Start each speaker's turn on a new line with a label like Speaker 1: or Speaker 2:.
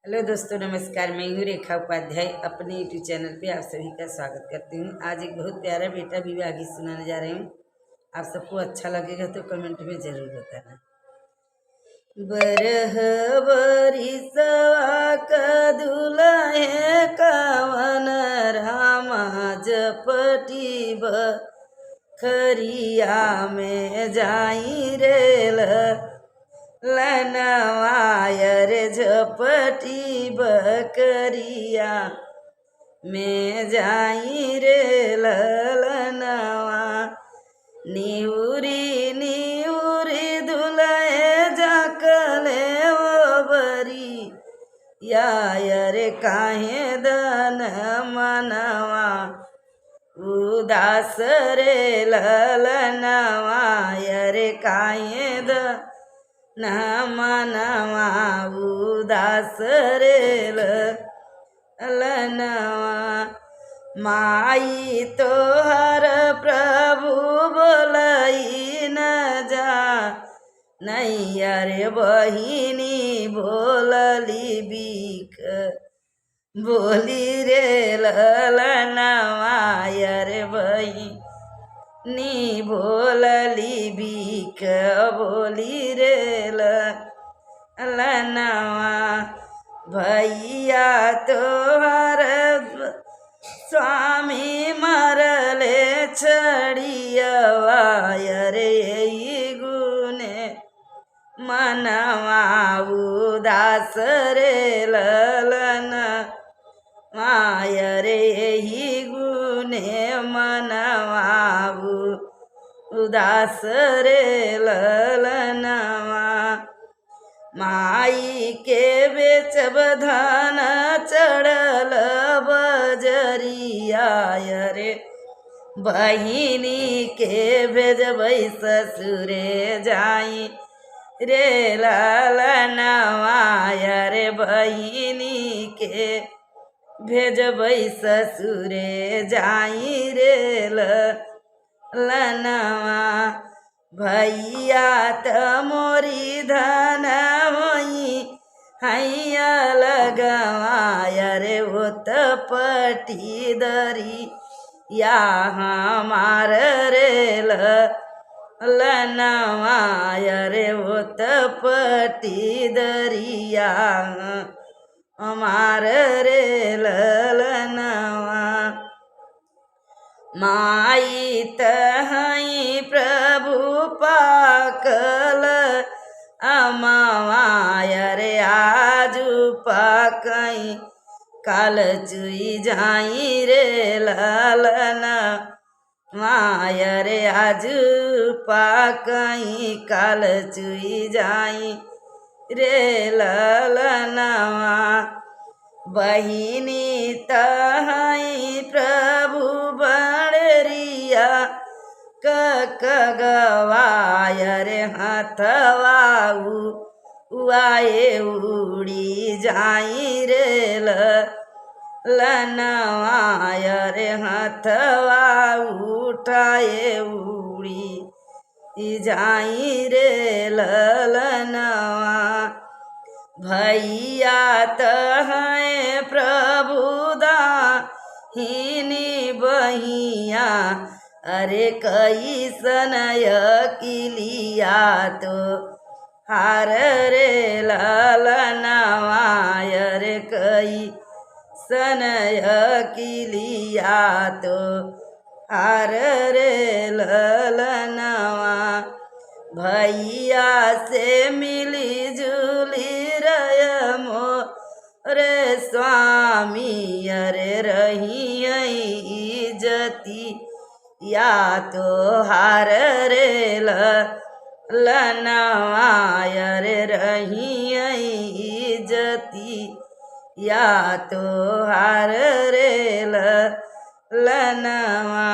Speaker 1: Hello दोस्तों, नमस्कार। मैं हूँ रेखा उपाध्याय। अपने यूट्यूब चैनल पे आप सभी का स्वागत करती हूँ। आज एक बहुत प्यारा बेटा विवाह गीत सुनाने जा रही हूँ। आप सबको अच्छा लगेगा तो कमेंट में जरूर बताना। बरह बरिसवा क दुल्हे कवन रामा जपटी बखरिया में जाई रेल लनवायर झपटी बकरिया में जाई रे ललनवा। निउरी निउरी दुलहे जकले ओ बरी यायर काहे दन मनवा उदास रे ललनवा यर काहे द न मनवा उदास रे ललनवा। माई तोहर प्रभु बोलई न जा नैयर बहिनी बोलली बीक बोली रे ललनवा यर बहिनी बोलली बीक बोली रे ललनवा। भैया तोहर स्वामी मरले छड़ियवा रे गुने मनवा उदास रे ललन मायर ही गुने मनवा उदास रे ललनवा। माई के बेचब धन चढ़ल बजरिया रे बहिनी के भेजबै ससुरे जाई रे ललनवा रे बहिनी के भेजबै ससुरे जाई रे ललनवा। भैया त मोरी धन होई हैया लगवा रे होत पटी दरी या हमार रे ललनवा रे होत पटी दरिया हमार रे ललनवा। माई तहई प्रभु पाकल अमावा रे आजू पाकई काल चुई जाई रे ललन मायर आजू पाकई काल चुई जाई रे ललनवा। बहिनी तहई प्रभु बड़रिया कगवाय रे हथवा उआए उड़ी जाई रे ललनवा रे हथवा उठाए उड़ी जाई रे ललनवा। भैया तहै प्रभु दाहिनी बहिया अरे कैसन किलिया तो हार रे ललनवा रे कैसन किलिया तो हार रे ललनवा। भैया से मिली जुली रे स्वामी अरे रही इज्जती या तो हार रे ललनवा रे रही इज्जती या तो हार रे ललनवा।